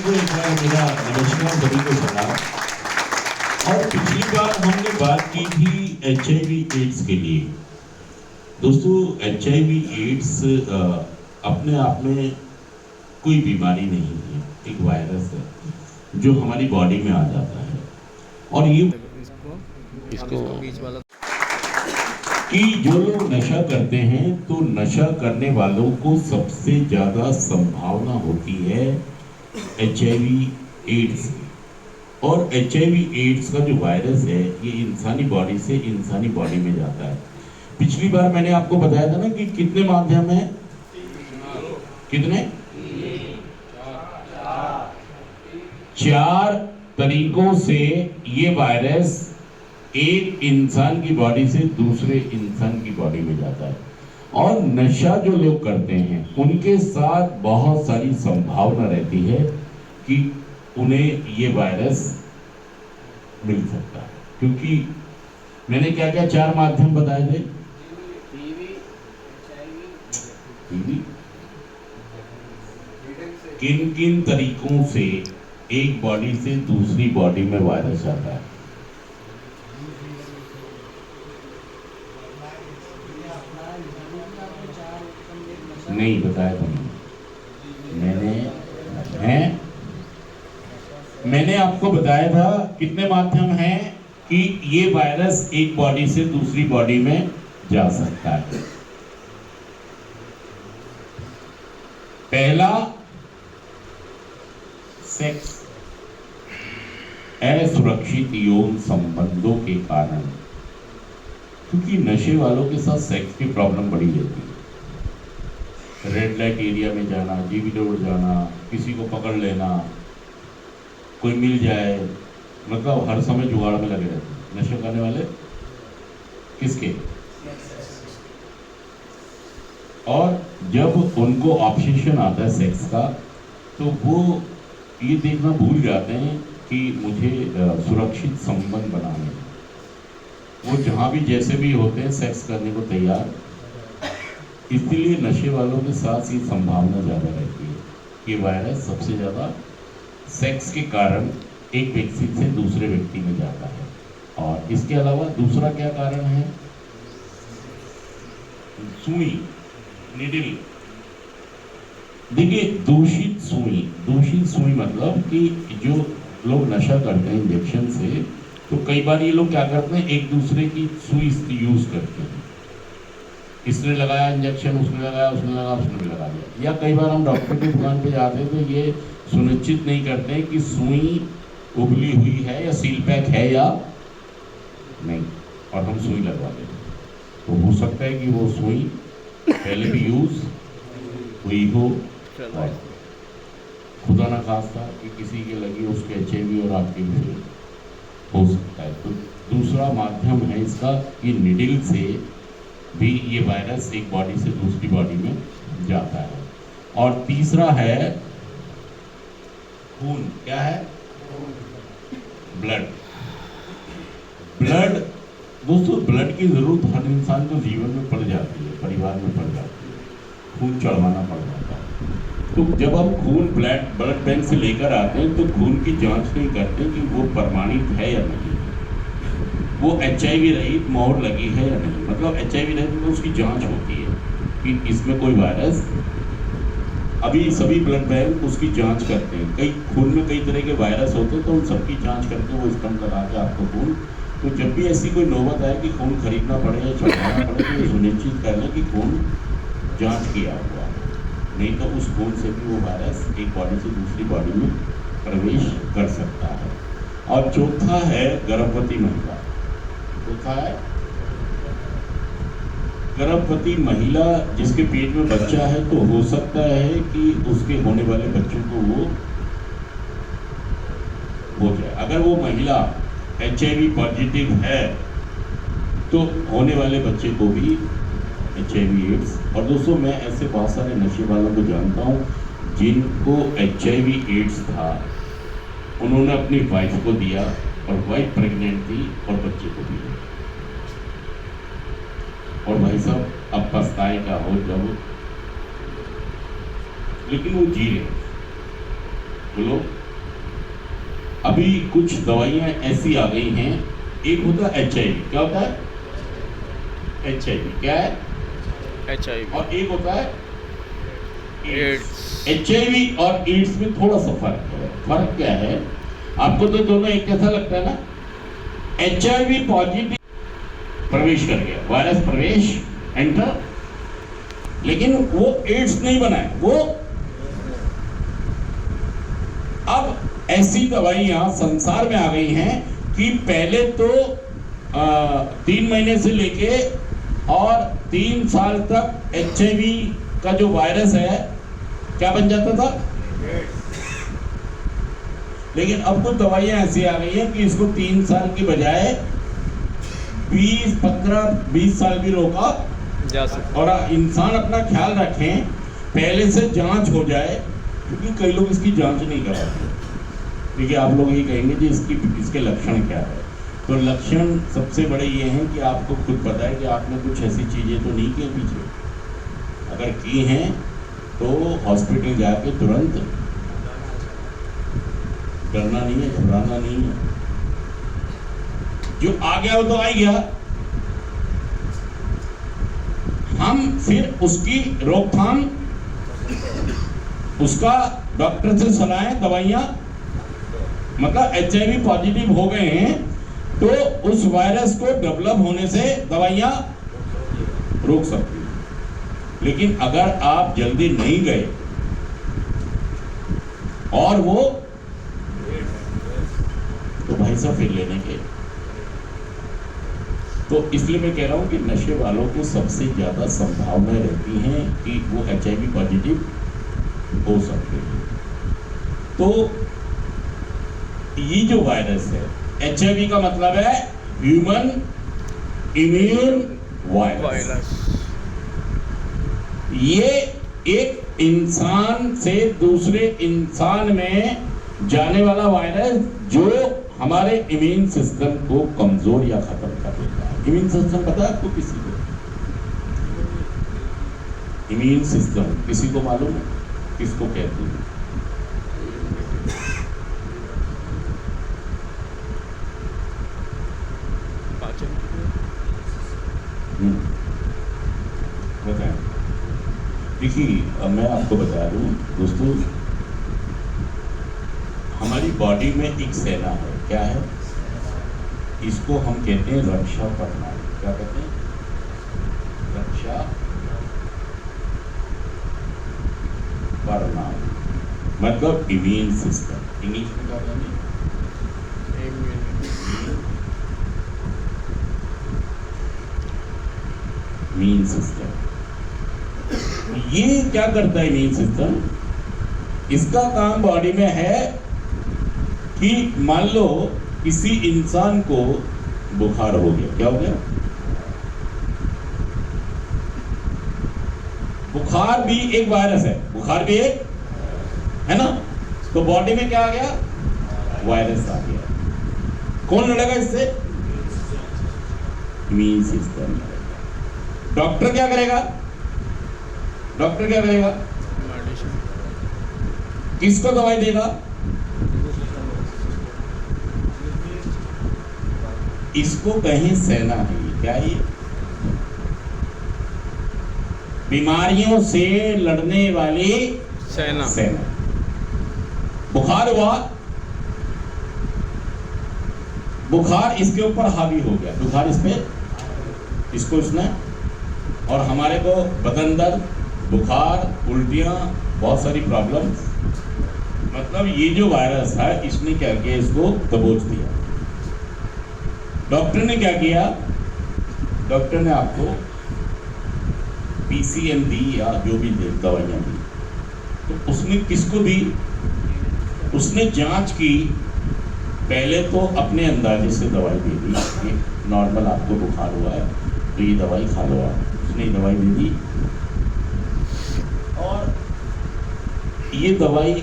को एक बार मेरा नमस्कार, सभी को सलाम। और पिछली बार हमने बात की थी HIV एड्स के लिए। दोस्तों, HIV एड्स अपने आप में कोई बीमारी नहीं है, एक वायरस है जो हमारी बॉडी में आ जाता है। और ये इसको बीच वाला कि जो लोग नशा करते हैं तो नशा करने वालों को सबसे ज्यादा संभावना होती है HIV एड्स। और HIV एड्स का जो वायरस है ये इंसानी बॉडी से इंसानी बॉडी में जाता है। पिछली बार मैंने आपको बताया था ना कि कितने माध्यम है, कितने 4 तरीकों से ये वायरस एक इंसान की बॉडी से दूसरे इंसान की बॉडी में जाता है। और नशा जो लोग करते हैं उनके साथ बहुत सारी संभावना रहती है कि उन्हें ये वायरस मिल सकता है। क्योंकि मैंने क्या क्या 4 माध्यम बताए थे? टीवी, किन किन तरीकों से एक बॉडी से दूसरी बॉडी में वायरस जाता है? नहीं बताया तुमने। मैंने आपको बताया था कितने माध्यम हैं कि ये वायरस एक बॉडी से दूसरी बॉडी में जा सकता है। पहला, सेक्स, असुरक्षित यौन संबंधों के कारण। क्योंकि नशे वालों के साथ सेक्स की प्रॉब्लम बड़ी रहती है। रेड लाइट एरिया में जाना, जीबी रोड जाना, किसी को पकड़ लेना, कोई मिल जाए, मतलब हर समय जुगाड़ में लगे रहते हैं नशे करने वाले। किसके? और जब उनको ऑब्सेशन आता है सेक्स का तो वो ये देखना भूल जाते हैं कि मुझे सुरक्षित संबंध बनाने हैं। वो जहाँ भी जैसे भी होते हैं सेक्स करने को तैयार। इसलिए नशे वालों के साथ ये संभावना ज़्यादा रहती है कि वायरस सबसे ज़्यादा सेक्स के कारण एक व्यक्ति से दूसरे व्यक्ति में जाता है। और इसके अलावा दूसरा क्या कारण है? सुई, निडल। देखिए, दूषित सुई मतलब कि जो लोग नशा करते हैं इंजेक्शन से, तो कई बार ये लोग क्या करते हैं, एक दूसरे की सुई यूज करते हैं। इसने लगाया इंजेक्शन, उसने लगाया, उसने लगा, उसने भी लगा दिया। या कई बार हम डॉक्टर की दुकान पे जाते हैं तो ये सुनिश्चित नहीं करते कि सुई उबली हुई है या सील पैक है या नहीं, और हम सुई लगवा देते हैं। तो हो सकता है कि वो सुई पहले भी यूज हुई हो और खुदा ना खास्ता कि किसी के लगी उसके HIV और आपके भी हो सकता है। तो दूसरा माध्यम है इसका कि निडल से भी ये वायरस एक बॉडी से दूसरी बॉडी में जाता है। और तीसरा है खून। क्या है? ब्लड। दोस्तों, ब्लड की जरूरत हर इंसान को जीवन में पड़ जाती है, परिवार में पड़ जाती है। खून चढ़वाना पड़ जाता है। तो जब हम खून ब्लड बैंक से लेकर आते हैं तो खून की जांच नहीं करते कि वो प्रमाणित है या नहीं, वो HIV रहित मोहर लगी है या नहीं। मतलब HIV रहित में उसकी जांच होती है कि इसमें कोई वायरस। अभी सभी ब्लड बैंक उसकी जांच करते हैं। कई खून में कई तरह के वायरस होते हैं तो उन सबकी जांच करके वो स्टम्प करा के आपको खून। तो जब भी ऐसी कोई नौबत आए कि खून खरीदना पड़े या चढ़ाना पड़े तो ये सुनिश्चित कर लें कि खून जांच किया हुआ, नहीं तो उस खून से भी वो वायरस एक बॉडी से दूसरी बॉडी में प्रवेश कर सकता है। और चौथा है गर्भवती महिला। चौथा है गर्भवती महिला जिसके पेट में बच्चा है, तो हो सकता है कि उसके होने वाले बच्चों को वो हो जाए। अगर वो महिला HIV पॉजिटिव है तो होने वाले बच्चे को भी HIV एड्स। और दोस्तों, मैं ऐसे बहुत सारे नशे वालों को जानता हूँ जिनको HIV एड्स था, उन्होंने अपनी वाइफ को दिया और वाइफ प्रेग्नेंट थी और बच्चे को दिया। और भाई साहब, अब पछताएगा हो जब, लेकिन वो जी रहे। बोलो। अभी कुछ दवाइयां ऐसी आ गई हैं, एक होता है HIV। क्या होता है? HIV क्या है? HIV और एक होता है एड्स। HIV और एड्स में थोड़ा सा फर्क है। फर्क क्या है? आपको तो दोनों एक जैसा लगता है ना। HIV पॉजिटिव प्रवेश कर गया, वायरस प्रवेश एंटर, लेकिन वो एड्स नहीं बनाए। वो अब ऐसी दवाइयां संसार में आ गई हैं कि पहले तो 3 महीने से लेके और 3 साल तक HIV का जो वायरस है क्या बन जाता था? लेकिन अब तो दवाइयां ऐसी आ गई हैं कि इसको 3 साल की बजाय 20, 15, 20 साल भी रोका जा सकता। और इंसान अपना ख्याल रखें, पहले से जांच हो जाए, क्योंकि कई लोग इसकी जांच नहीं कराते। देखिए, आप लोग ये कहेंगे जी इसके लक्षण क्या है। तो लक्षण सबसे बड़े ये हैं कि आपको खुद पता है कि आपने कुछ ऐसी चीज़ें तो नहीं की पीछे। अगर की हैं तो हॉस्पिटल जाके तुरंत, डरना नहीं है, घबराना नहीं है। जो आ गया वो तो आ ही गया, हम फिर उसकी रोकथाम, उसका डॉक्टर से सलाहें, दवाइयां, मतलब HIV पॉजिटिव हो गए हैं तो उस वायरस को डेवलप होने से दवाइयां रोक सकती हैं। लेकिन अगर आप जल्दी नहीं गए और वो तो भाई साहब फिर लेने के। तो इसलिए मैं कह रहा हूं कि नशे वालों को सबसे ज्यादा संभावना रहती है कि वो HIV पॉजिटिव हो सकते हैं। तो ये जो वायरस है, HIV का मतलब है ह्यूमन इम्यून वायरस। ये एक इंसान से दूसरे इंसान में जाने वाला वायरस जो हमारे इम्यून सिस्टम को कमजोर या खत्म कर देता है। इम्यून सिस्टम पता है आपको? किसी को इम्यून सिस्टम किसी को मालूम है किसको कहते हैं? बताएं। देखिए, मैं आपको बता दूं दोस्तों, हमारी बॉडी में एक सेना है। क्या है? इसको हम कहते हैं रक्षा प्रणाली। क्या कहते हैं? रक्षा प्रणाली, मतलब इम्यून सिस्टम। इंग्लिश में क्या कहते हैं? Immune system. ये क्या करता है इम्यून सिस्टम? इसका काम बॉडी में है कि मान लो किसी इंसान को बुखार हो गया। क्या हो गया? बुखार भी एक वायरस है, बुखार भी एक है ना। तो बॉडी में क्या आ गया? वायरस आ गया। कौन लड़ेगा इससे? Immune system. डॉक्टर क्या करेगा? डॉक्टर क्या करेगा? किसको दवाई देगा? इसको कहीं सेना है। क्या ये? बीमारियों से लड़ने वाली सेना। बुखार हुआ, बुखार इसके ऊपर हावी हो गया, बुखार इस पे, इसको इसने, और हमारे को बदन दर्द, बुखार, उल्टियां, बहुत सारी प्रॉब्लम्स। मतलब ये जो वायरस है इसने क्या किया? इसको दबोच दिया। डॉक्टर ने क्या किया? डॉक्टर ने आपको PCM दी या जो भी दवाइयां दी। तो उसने किसको दी? उसने जांच की, पहले तो अपने अंदाजे से दवाई दे दी कि नॉर्मल आपको बुखार हुआ है तो ये दवाई खा लो आप। उसने दवाई दे दी और ये दवाई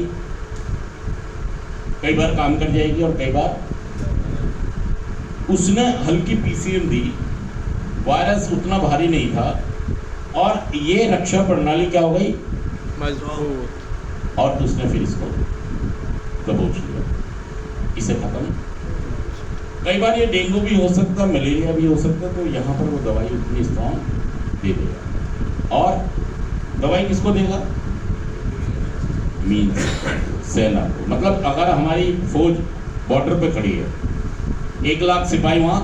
कई बार काम कर जाएगी और कई बार। उसने हल्की PCM दी, वायरस उतना भारी नहीं था और ये रक्षा प्रणाली क्या हो गई? मजबूत। और उसने फिर इसको दबोच लिया, इसे खत्म। कई बार ये डेंगू भी हो सकता है, मलेरिया भी हो सकता है, तो यहाँ पर वो दवाई उतनी स्ट्रॉन्ग दे देगा। और दवाई किसको देगा? मीन सेना को। मतलब अगर हमारी फौज बॉर्डर पे खड़ी है, 1 लाख सिपाही वहां,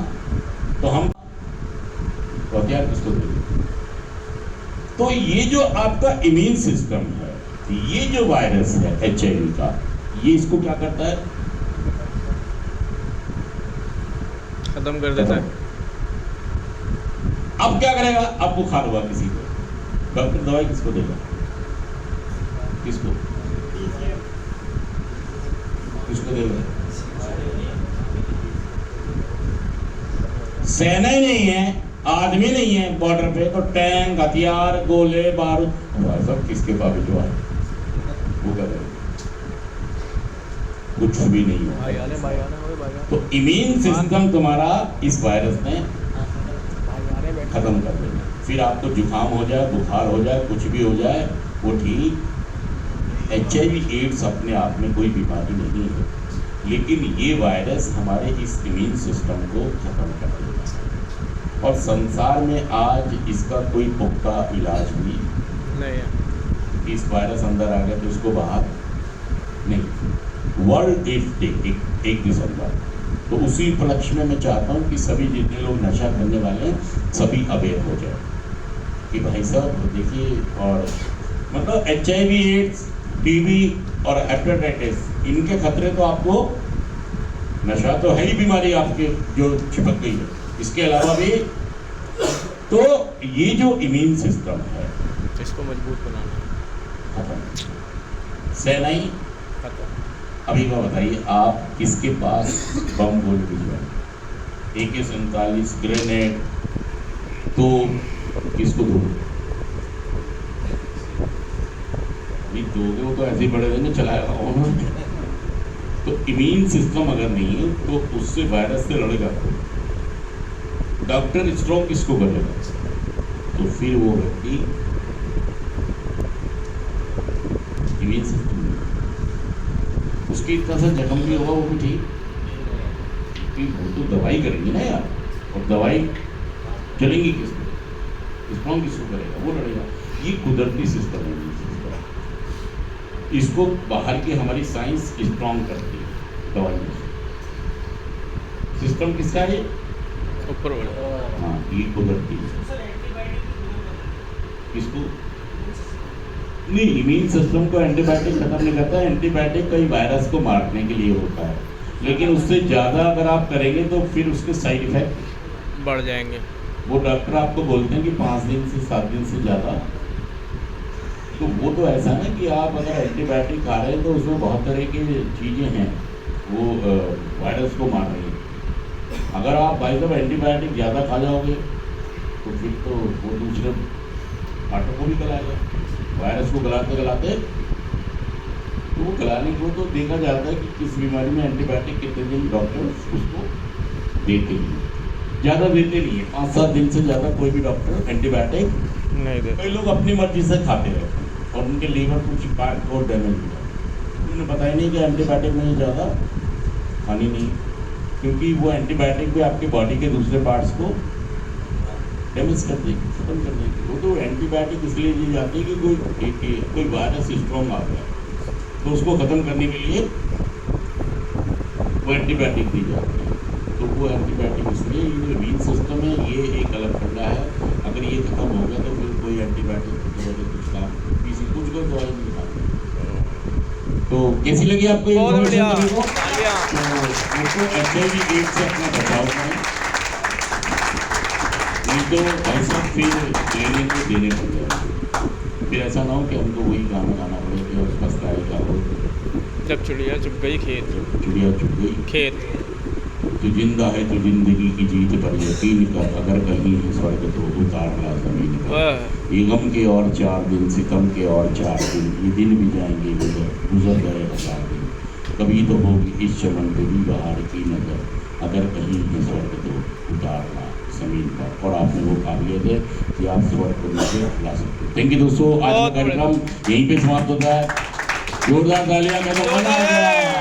तो हम तो हथियार किसको देंगे? तो ये जो आपका इम्यून सिस्टम है, ये जो वायरस है HIV का, ये इसको क्या करता है? खत्म कर देता है। अब क्या करेगा? अब बुखार हुआ किसी को, डॉक्टर दवाई किसको देगा? किसको किसको देगा? सेना ही नहीं है, आदमी नहीं है बॉर्डर पे, तो टैंक, हथियार, गोले, बारूद, सब किसके पास जो है वो क्या करेगा? कुछ भी नहीं होगा। तो इम्यून सिस्टम तुम्हारा इस वायरस ने खत्म कर देगा। फिर आपको जुकाम हो जाए, बुखार हो जाए, कुछ भी हो जाए, वो ठीक। HIV एड्स अपने आप में कोई बीमारी नहीं है, लेकिन ये वायरस हमारे इस इम्यून सिस्टम को खत्म कर देगा। और संसार में आज इसका कोई पुख्ता इलाज भी नहीं है। इस वायरस अंदर आ गया तो इसको बाहर नहीं। वर्ल्ड एड्स डे 1 दिसंबर, तो उसी उपलक्ष्य में मैं चाहता हूँ कि सभी जितने लोग नशा करने वाले हैं सभी अवेयर हो जाए कि भाई साहब देखिए। और मतलब HIV एड्स, TB और हेपेटाइटिस, इनके खतरे तो आपको, नशा तो है ही बीमारी आपके जो चिपक गई है, इसके अलावा भी। तो ये जो इम्यून सिस्टम है इसको मजबूत बनाना खत्म। सेना ही खत्म। अभी का बताइए, आप किसके पास बम गोली भिजवाए? AK-47 ग्रेनेड, तो किसको दोगे? दोगे वो तो ऐसे ही पड़े रहेंगे, चलाएगा उन्होंने। तो इम्यून सिस्टम अगर नहीं है तो उससे वायरस से लड़ेगा। डॉक्टर स्ट्रॉन्ग किसको करेगा? तो फिर वो व्यक्ति इम्यून सिस्टम नहीं, उसकी इतना सा जख्म भी होगा वो भी ठीक, क्योंकि वो तो दवाई करेंगे ना यार, और दवाई चलेंगी किसको? स्ट्रॉन्ग किसको करेगा? वो लड़ेगा। ये कुदरती सिस्टम है। इसको बाहर की हमारी साइंस स्ट्रॉन्ग करती है दवाई सिस्टम। किसका है? ऊपर वाला। हाँ, ये कुदरती। किसको नहीं, इम्यून सिस्टम को एंटीबायोटिक खत्म नहीं करता है। एंटीबायोटिक कई वायरस को मारने के लिए होता है, लेकिन उससे ज़्यादा अगर आप करेंगे तो फिर उसके साइड इफेक्ट बढ़ जाएंगे। वो डॉक्टर आपको बोलते हैं कि 5 दिन से 7 दिन से ज़्यादा। तो वो तो ऐसा ना कि आप अगर एंटीबायोटिक खा रहे हैं तो उसमें बहुत तरह की चीज़ें हैं वो वायरस को मार रही हैं। अगर आप भाई साहब एंटीबायोटिक ज़्यादा खा जाओगे तो फिर तो वो दूसरे पार्टों को भी गलाएगा। वायरस को गलाते गलाते तो वो गलाने को तो देखा जाता है कि किस बीमारी में एंटीबायोटिक कितने दिन डॉक्टर उसको देते हैं। ज़्यादा देते नहीं है, 5-7 दिन से ज़्यादा कोई भी डॉक्टर एंटीबायोटिक नहीं दे। कई लोग अपनी मर्जी से खाते रहते हैं और उनके लीवर कुछ पार्ट और डैमेज हुआ, उन्हें पता ही नहीं कि एंटीबायोटिक में ज़्यादा खानी नहीं, क्योंकि वो एंटीबायोटिक भी आपके बॉडी के दूसरे पार्ट्स को डैमेज कर देगी, खत्म कर देगी। वो तो एंटीबायोटिक इसलिए दी जाती है कि कोई वायरस स्ट्रॉन्ग आ गया तो उसको ख़त्म करने के लिए वो एंटीबायोटिक दी जाती है। तो वो एंटीबायोटिक इसलिए, ये इम्यून सिस्टम है, ये एक अलग फंडा है। अगर ये खत्म हो गया तो फिर कोई एंटीबायोटिक की वजह कुछ काम, किसी कुछ कोई दवाई नहीं खाती। तो कैसी लगी आपको ये बहुत बढ़िया। इन्फॉर्मेशन? तो उसको HIV एड्स से अपना बचाव करें, नहीं तो भाई साहब फिर लेने को देने पड़ जाएंगे। फिर ऐसा ना हो कि हमको वही गाना गाना पड़े कि और पछताए का हो। जब चिड़िया चुप गई खेत। चिड़िया चुप गई खेत। तो जिंदा है तो जिंदगी की जीत पर यकीन कर, अगर कहीं है स्वर्ग तो उतारना जमीन पर। वाह। ये गम के और 4 दिन, सितम के और 4 दिन, ये दिन भी जाएंगे गुजर गए 1000 दिन। कभी तो होगी इस चमन पे भी बहार की नजर, अगर कहीं है स्वर्ग तो उतारना जमीन पर। और आपने वो काबिलियत है कि आप स्वर्ग को नीचे ला सकते। थैंक यू दोस्तों, आज का कार्यक्रम यहीं पे समाप्त होता है। जोरदार तालियां।